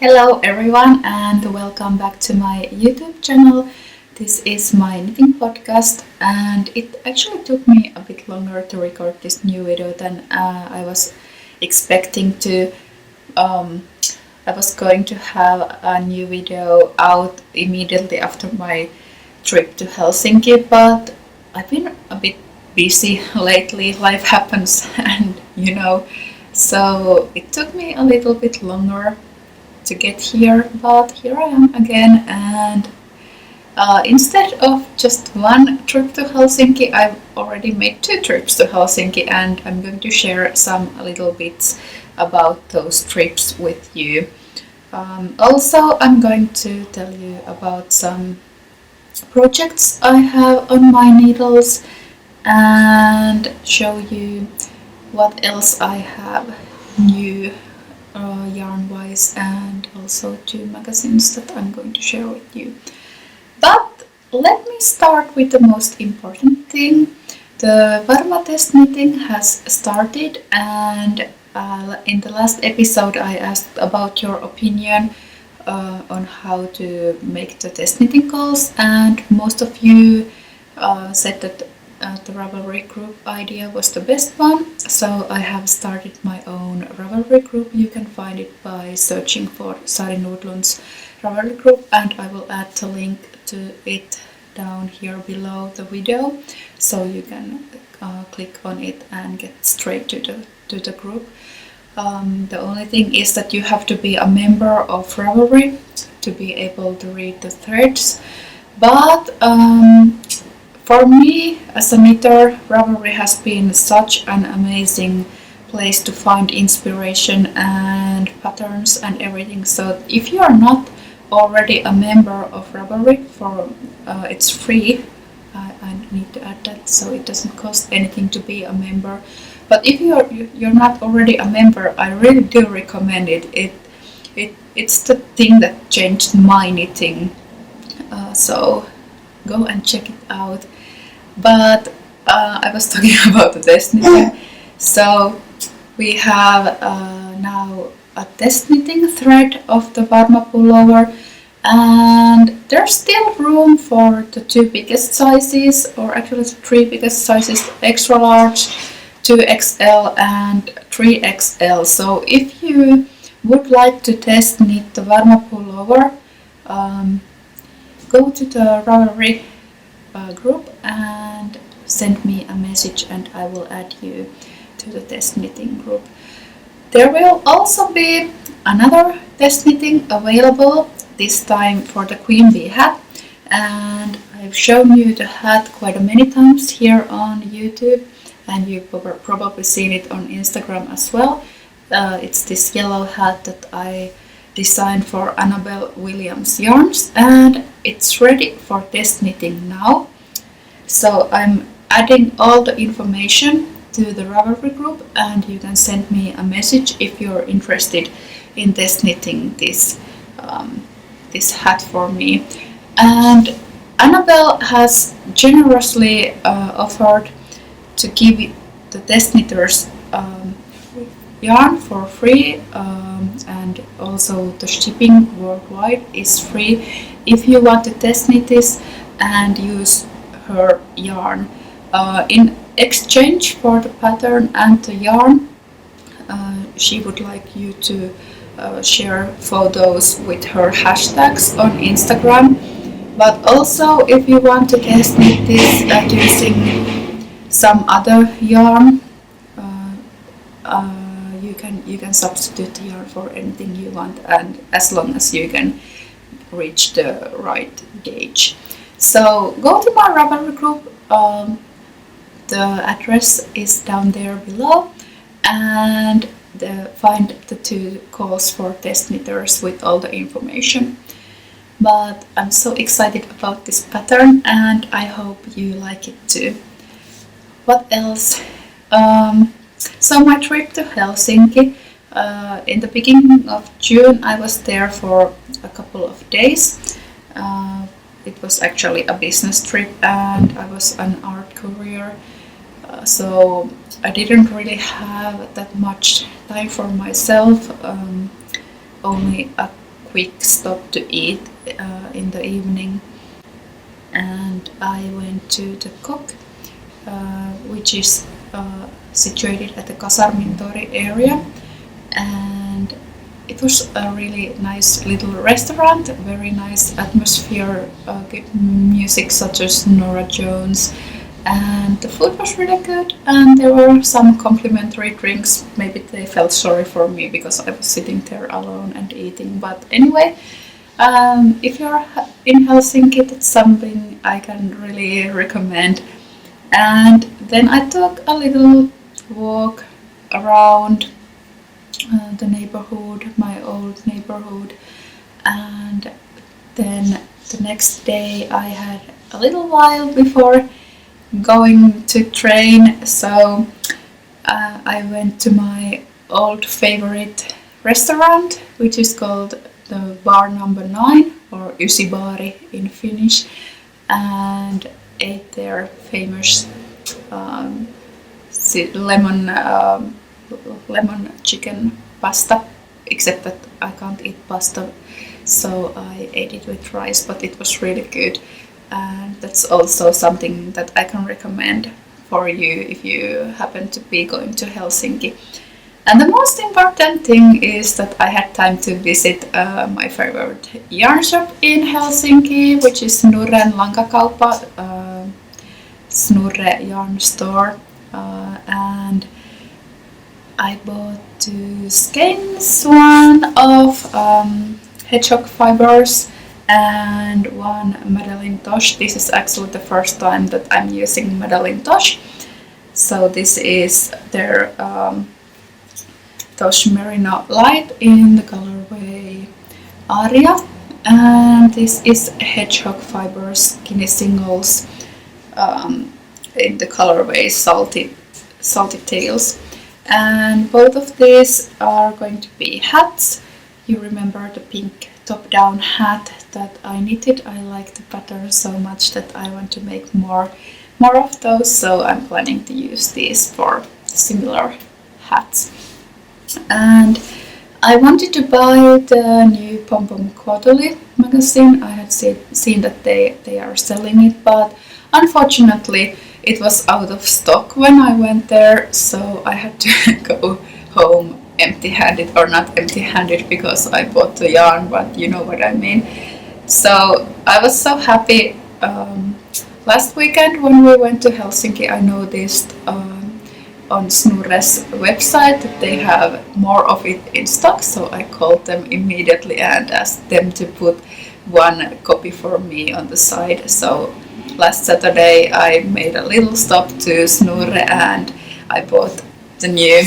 Hello everyone and welcome back to my YouTube channel. This is my knitting podcast and it actually took me a bit longer to record this new video than I was expecting to. I was going to have a new video out immediately after my trip to Helsinki, but I've been a bit busy lately. Life happens and so it took me a little bit longer to get here, but here I am again, and instead of just one trip to Helsinki, I've already made 2 trips to Helsinki, and I'm going to share some little bits about those trips with you. Also, I'm going to tell you about some projects I have on my needles and show you what else I have new yarn wise, and also 2 magazines that I'm going to share with you. But let me start with the most important thing. The Varma test knitting has started, and in the last episode I asked about your opinion on how to make the test knitting calls, and most of you said that the Ravelry group idea was the best one, so I have started my own Ravelry group. You can find it by searching for Sari Ravelry group, and I will add the link to it down here below the video, so you can click on it and get straight to the group. The only thing is that you have to be a member of Ravelry to be able to read the threads, but for me, as a knitter, Ravelry has been such an amazing place to find inspiration and patterns and everything. So if you are not already a member of Ravelry, it's free. I need to add that, so it doesn't cost anything to be a member. But if you're not already a member, I really do recommend it. It's the thing that changed my knitting. So go and check it out. But I was talking about the test knitting. So we have now a test knitting thread of the Varma pullover, and there's still room for the 2 biggest sizes, or actually the 3 biggest sizes: extra large, 2XL and 3XL. So if you would like to test knit the Varma pullover, go to the Ravelry group and send me a message, and I will add you to the test knitting group. There will also be another test knitting available, this time for the Queen Bee hat, and I've shown you the hat quite a many times here on YouTube, and you've probably seen it on Instagram as well. It's this yellow hat that I designed for Annabel Williams yarns, and it's ready for test knitting now. So I'm adding all the information to the Ravelry group, and you can send me a message if you're interested in test knitting this hat for me. And Annabel has generously offered to give the test knitters yarn for free, and also the shipping worldwide is free if you want to test knit this and use her yarn. In exchange for the pattern and the yarn, she would like you to share photos with her hashtags on Instagram. But also, if you want to test knit this using some other yarn, you can substitute the yarn for anything you want, and as long as you can reach the right gauge. So go to my Ravelry group. The address is down there below, and find the 2 calls for test knitters with all the information. But I'm so excited about this pattern, and I hope you like it too. What else? So my trip to Helsinki, in the beginning of June, I was there for a couple of days. It was actually a business trip, and I was an art courier, so I didn't really have that much time for myself, only a quick stop to eat in the evening, and I went to the Cook, which is situated at the Kasarmintori area, and it was a really nice little restaurant, very nice atmosphere, good music such as Norah Jones, and the food was really good, and there were some complimentary drinks. Maybe they felt sorry for me because I was sitting there alone and eating, but anyway, if you're in Helsinki, that's something I can really recommend. And then I took a little walk around the neighborhood, my old neighborhood, and then the next day I had a little while before going to train, so I went to my old favorite restaurant, which is called the Bar Number 9, or Ysibari in Finnish, and ate their famous lemon chicken pasta, except that I can't eat pasta, so I ate it with rice, but it was really good, and that's also something that I can recommend for you if you happen to be going to Helsinki. And the most important thing is that I had time to visit my favorite yarn shop in Helsinki, which is Snurren Lankakauppa, Snurre yarn store, and I bought 2 skeins, one of Hedgehod Fibres and one Madeline Tosh. This is actually the first time that I'm using Madeline Tosh. So this is their Tosh Merino Light in the colorway Arya, and this is Hedgehod Fibres Skinny Singles in the colorway Salty Tails. And both of these are going to be hats. You remember the pink top-down hat that I knitted? I like the pattern so much that I want to make more of those, so I'm planning to use these for similar hats. And I wanted to buy the new Pom Pom quarterly magazine. I had seen that they are selling it, but unfortunately it was out of stock when I went there, so I had to go home empty-handed, or not empty-handed because I bought the yarn, but you know what I mean. So I was so happy. Last weekend when we went to Helsinki, I noticed on Snurre's website that they have more of it in stock, so I called them immediately and asked them to put one copy for me on the side. So last Saturday I made a little stop to Snurre and I bought the new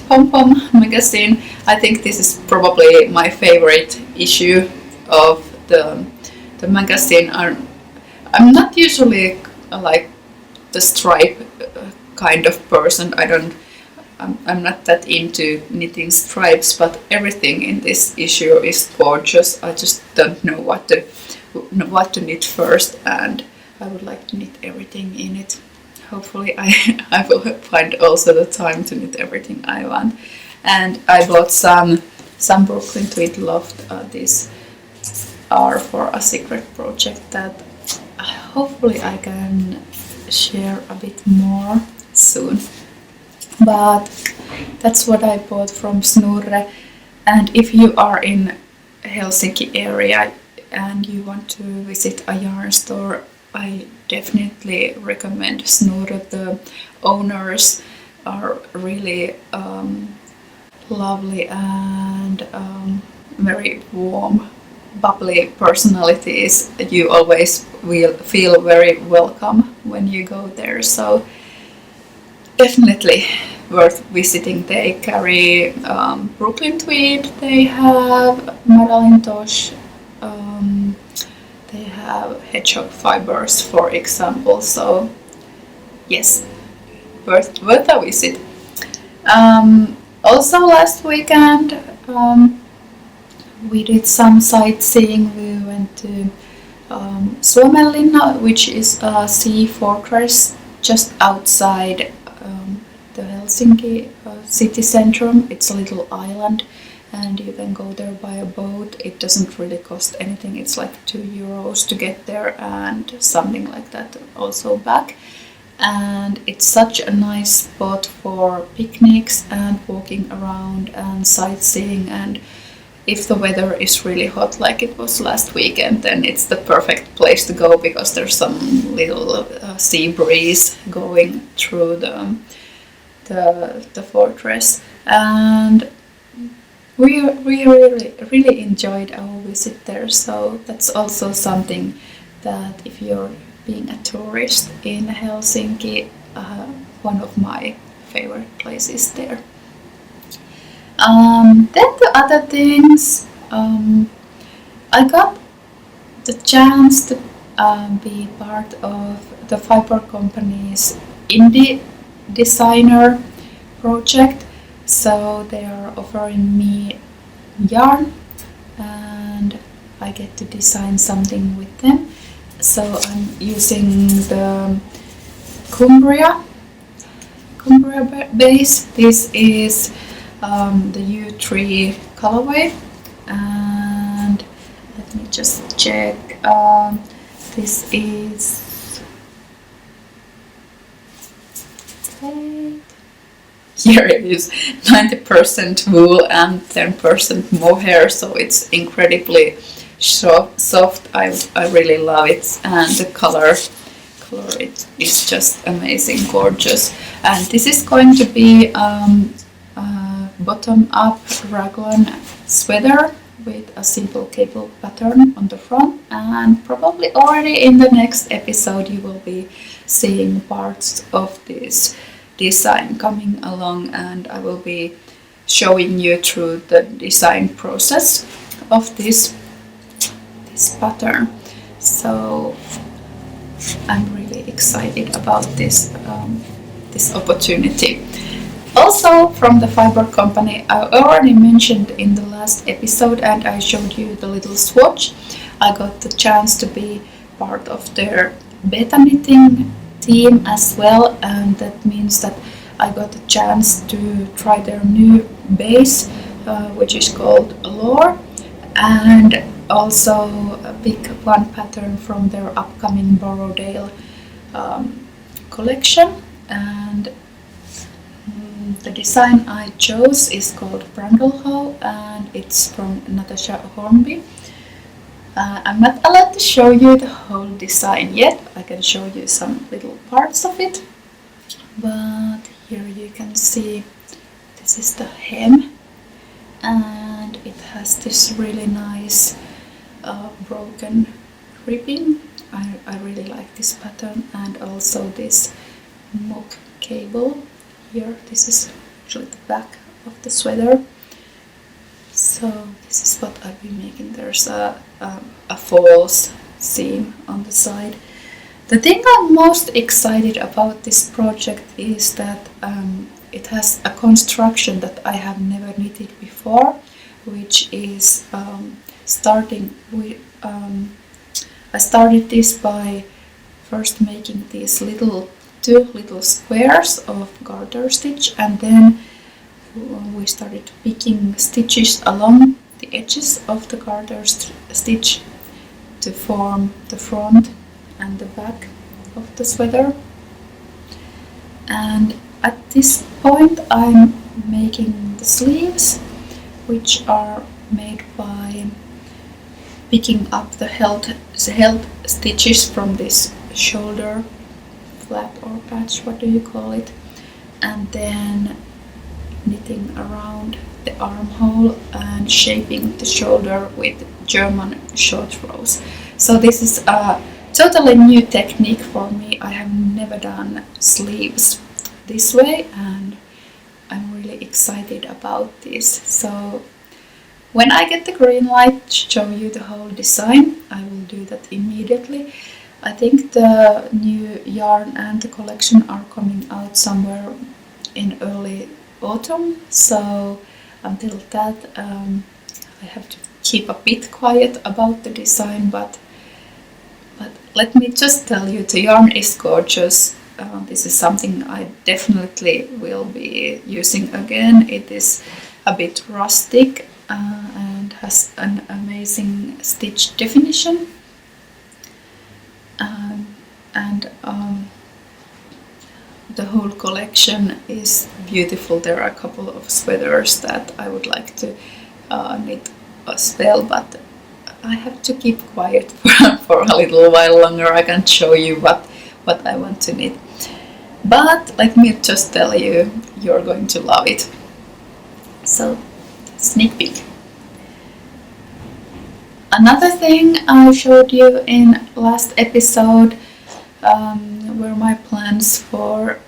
Pom Pom magazine. I think this is probably my favorite issue of the magazine. I'm not usually like the stripe kind of person. I'm not that into knitting stripes, but everything in this issue is gorgeous. I just don't know what to knit first, and I would like to knit everything in it. Hopefully I will find also the time to knit everything I want. And I bought some Brooklyn Tweed Loft. These are for a secret project that hopefully I can share a bit more soon. But that's what I bought from Snurre. And if you are in Helsinki area and you want to visit a yarn store, I definitely recommend Snurre. The owners are really lovely and very warm, bubbly personalities. You always will feel very welcome when you go there, so definitely worth visiting. They carry Brooklyn Tweed, they have Madeline Tosh, they have Hedgehod Fibres, for example, so yes, worth a visit. Also last weekend we did some sightseeing. We went to Suomenlinna, which is a sea fortress just outside the Helsinki city centrum. It's a little island and you can go there by a boat. It doesn't really cost anything. It's like €2 to get there and something like that also back. And it's such a nice spot for picnics and walking around and sightseeing, and if the weather is really hot like it was last weekend, then it's the perfect place to go because there's some little sea breeze going through the fortress. And we really enjoyed our visit there, so that's also something that if you're being a tourist in Helsinki, one of my favorite places there. Then the other things, I got the chance to be part of the fiber company's indie designer project. So they are offering me yarn and I get to design something with them. So I'm using the Cumbria base. This is the U3 colorway, and let me just check. This is here it is 90% wool and 10% mohair, so it's incredibly soft. I really love it, and the color it is just amazing, gorgeous. And this is going to be bottom up raglan sweater with a simple cable pattern on the front, and probably already in the next episode you will be seeing parts of this design coming along, and I will be showing you through the design process of this pattern. So I'm really excited about this opportunity. Also from the fiber company, I already mentioned in the last episode, and I showed you the little swatch. I got the chance to be part of their beta knitting team as well, and that means that I got the chance to try their new base, which is called Lore, and also pick one pattern from their upcoming Borrowdale collection. And the design I chose is called Brandlehow, and it's from Natasha Hornby. I'm not allowed to show you the whole design yet. I can show you some little parts of it, but here you can see this is the hem, and it has this really nice broken ribbing. I really like this pattern, and also this mock cable here. This is actually the back of the sweater. So this is what I've been making. There's a false seam on the side. The thing I'm most excited about this project is that it has a construction that I have never knitted before, which is starting with I started this by first making these two little squares of garter stitch, and then we started picking stitches along the edges of the garter stitch to form the front and the back of the sweater. And at this point I'm making the sleeves, which are made by picking up the held stitches from this shoulder flap or patch, what do you call it, and then knitting around the armhole and shaping the shoulder with German short rows. So this is a totally new technique for me. I have never done sleeves this way, and I'm really excited about this. So when I get the green light to show you the whole design, I will do that immediately. I think the new yarn and the collection are coming out somewhere in early autumn, so until that I have to keep a bit quiet about the design, but let me just tell you, the yarn is gorgeous. this is something I definitely will be using again. It is a bit rustic and has an amazing stitch definition. And the whole collection is beautiful. There are a couple of sweaters that I would like to knit as well, but I have to keep quiet for a little while longer. I can't show you what I want to knit. But let me just tell you, you're going to love it. So, sneak peek. Another thing I showed you in last episode were my plans for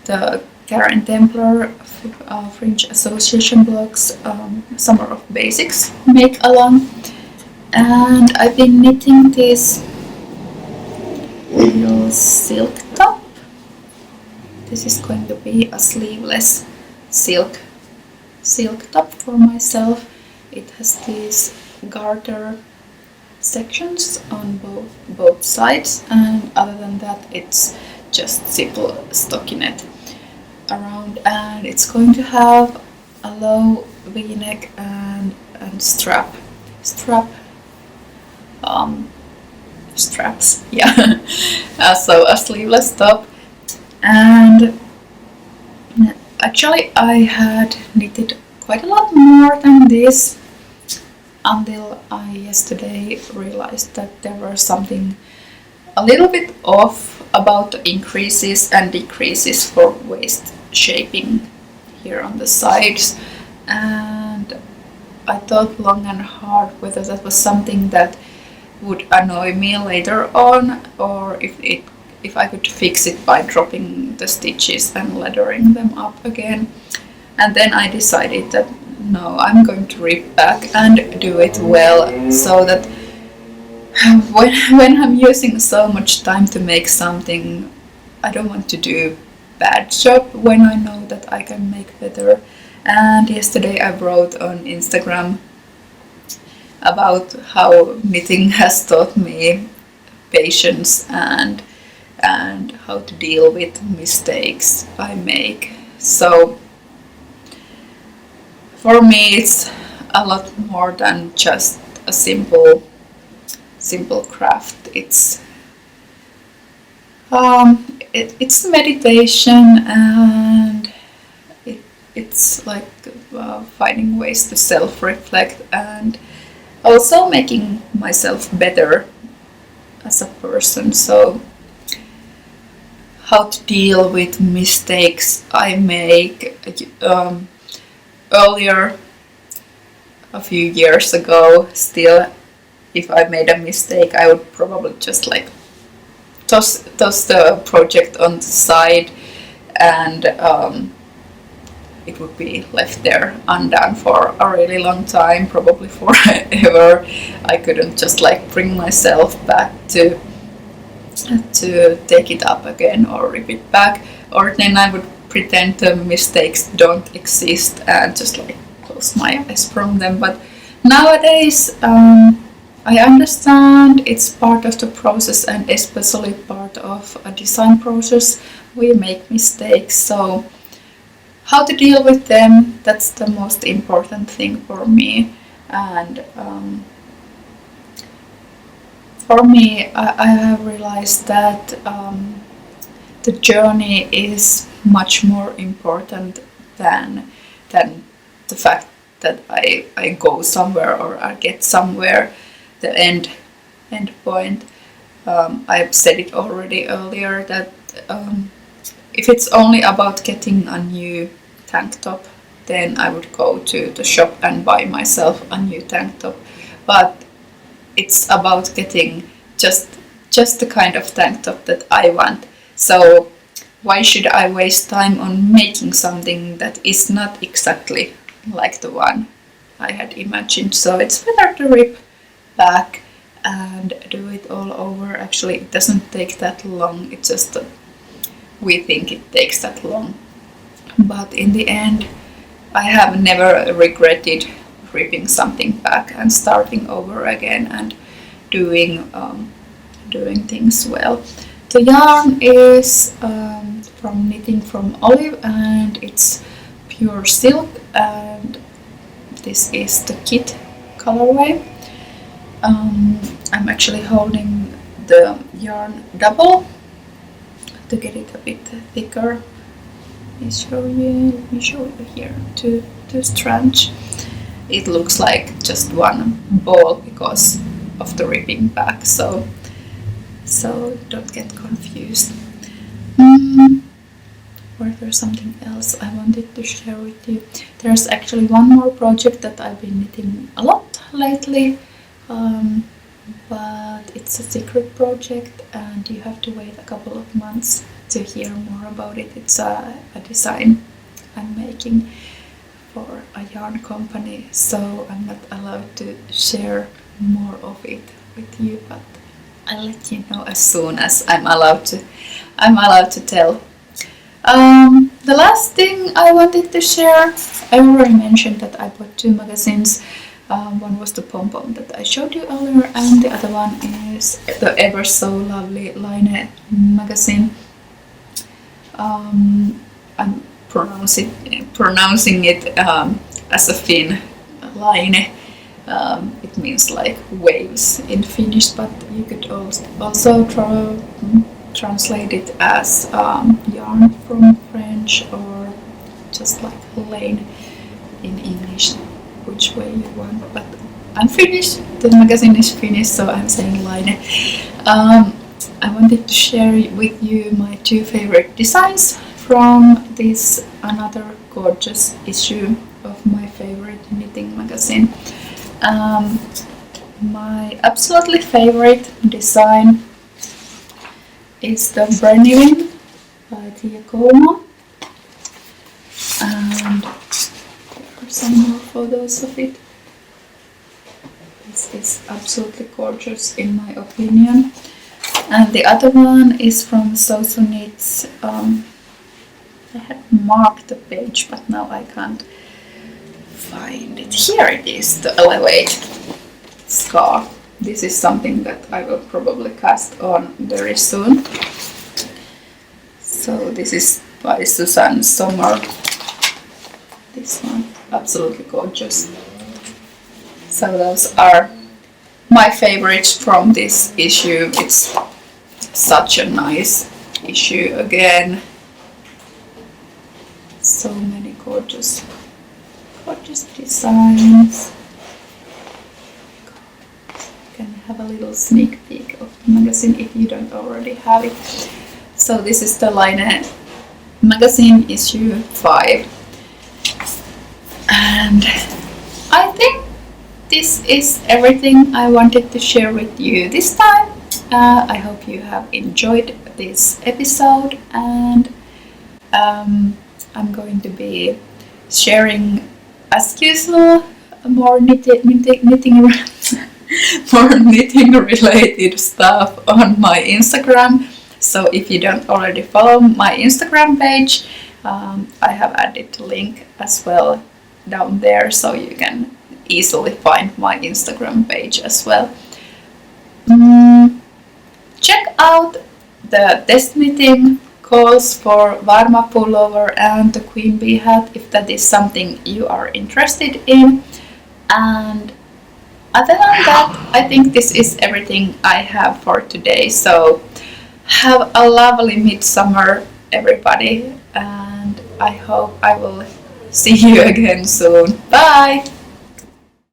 the Karen Templar Fringe Association blocks Summer of Basics make along, and I've been knitting this little silk top. This is going to be a sleeveless silk top for myself. It has these garter sections on both sides, and other than that it's just simple stockinette around, and it's going to have a low v-neck and straps, yeah. So a sleeveless top. And actually I had knitted quite a lot more than this until I yesterday realized that there was something a little bit off about the increases and decreases for waist shaping here on the sides, and I thought long and hard whether that was something that would annoy me later on, or if I could fix it by dropping the stitches and laddering them up again. And then I decided that no, I'm going to rip back and do it well, so that when I'm using so much time to make something, I don't want to do bad job when I know that I can make better. And yesterday I wrote on Instagram about how knitting has taught me patience and how to deal with mistakes I make. So for me it's a lot more than just a simple craft. It's meditation, and it's like finding ways to self-reflect and also making myself better as a person. So how to deal with mistakes I make. Earlier, a few years ago, still, if I made a mistake, I would probably just like toss the project on the side, and it would be left there undone for a really long time, probably forever. I couldn't just like bring myself back to take it up again or rip it back, or then I would pretend the mistakes don't exist and just like close my eyes from them. But nowadays I understand it's part of the process, and especially part of a design process. We make mistakes, so how to deal with them, that's the most important thing for me. And for me, I have realized that the journey is much more important than the fact that I go somewhere or I get somewhere, the end point. I've said it already earlier that if it's only about getting a new tank top, then I would go to the shop and buy myself a new tank top. But it's about getting just the kind of tank top that I want. So why should I waste time on making something that is not exactly like the one I had imagined? So it's better to rip back and do it all over. Actually, it doesn't take that long. It's just that we think it takes that long. But in the end, I have never regretted ripping something back and starting over again and doing things well. The yarn is from Knitting from Olive, and it's pure silk, and this is the kit colorway. I'm actually holding the yarn double to get it a bit thicker. Let me show you here two strands. It looks like just one ball because of the ripping back, so don't get confused. Or there's something else I wanted to share with you. There's actually one more project that I've been knitting a lot lately, but it's a secret project and you have to wait a couple of months to hear more about it. It's a design I'm making for a yarn company, so I'm not allowed to share more of it with you, but I'll let you know as soon as I'm allowed to tell. The last thing I wanted to share, I already mentioned that I bought 2 magazines. One was the Pom Pom that I showed you earlier, and the other one is the ever so lovely Line magazine. I'm pronouncing it as a Finn, Line. It means like waves in Finnish, but you could also translate it as yarn from French, or just like lane in English, which way you want. But I'm Finnish, the magazine is Finnish, so I'm saying Line. I wanted to share with you my 2 favorite designs from this another gorgeous issue of my favorite knitting magazine. My absolutely favorite design is the Merino by Tia Como, and there are some more photos of it. This is absolutely gorgeous in my opinion. And the other one is from Soso Knits. I had marked the page, but now I can't find it. Here it is, the Elevate scarf. This is something that I will probably cast on very soon. So this is by Susanne Sommer. This one, absolutely gorgeous. So those are my favorites from this issue. It's such a nice issue again. So many gorgeous designs. You can have a little sneak peek of the magazine if you don't already have it. So this is the Line magazine issue 5. And I think this is everything I wanted to share with you this time. I hope you have enjoyed this episode, and I'm going to be sharing, as usual, more knitting more knitting related stuff on my Instagram. So if you don't already follow my Instagram page, I have added the link as well down there, so you can easily find my Instagram page as well. Check out the test knitting calls for Varma pullover and the Queen Bee hat if that is something you are interested in. And other than that, I think this is everything I have for today. So have a lovely midsummer, everybody, and I hope I will see you again soon. Bye!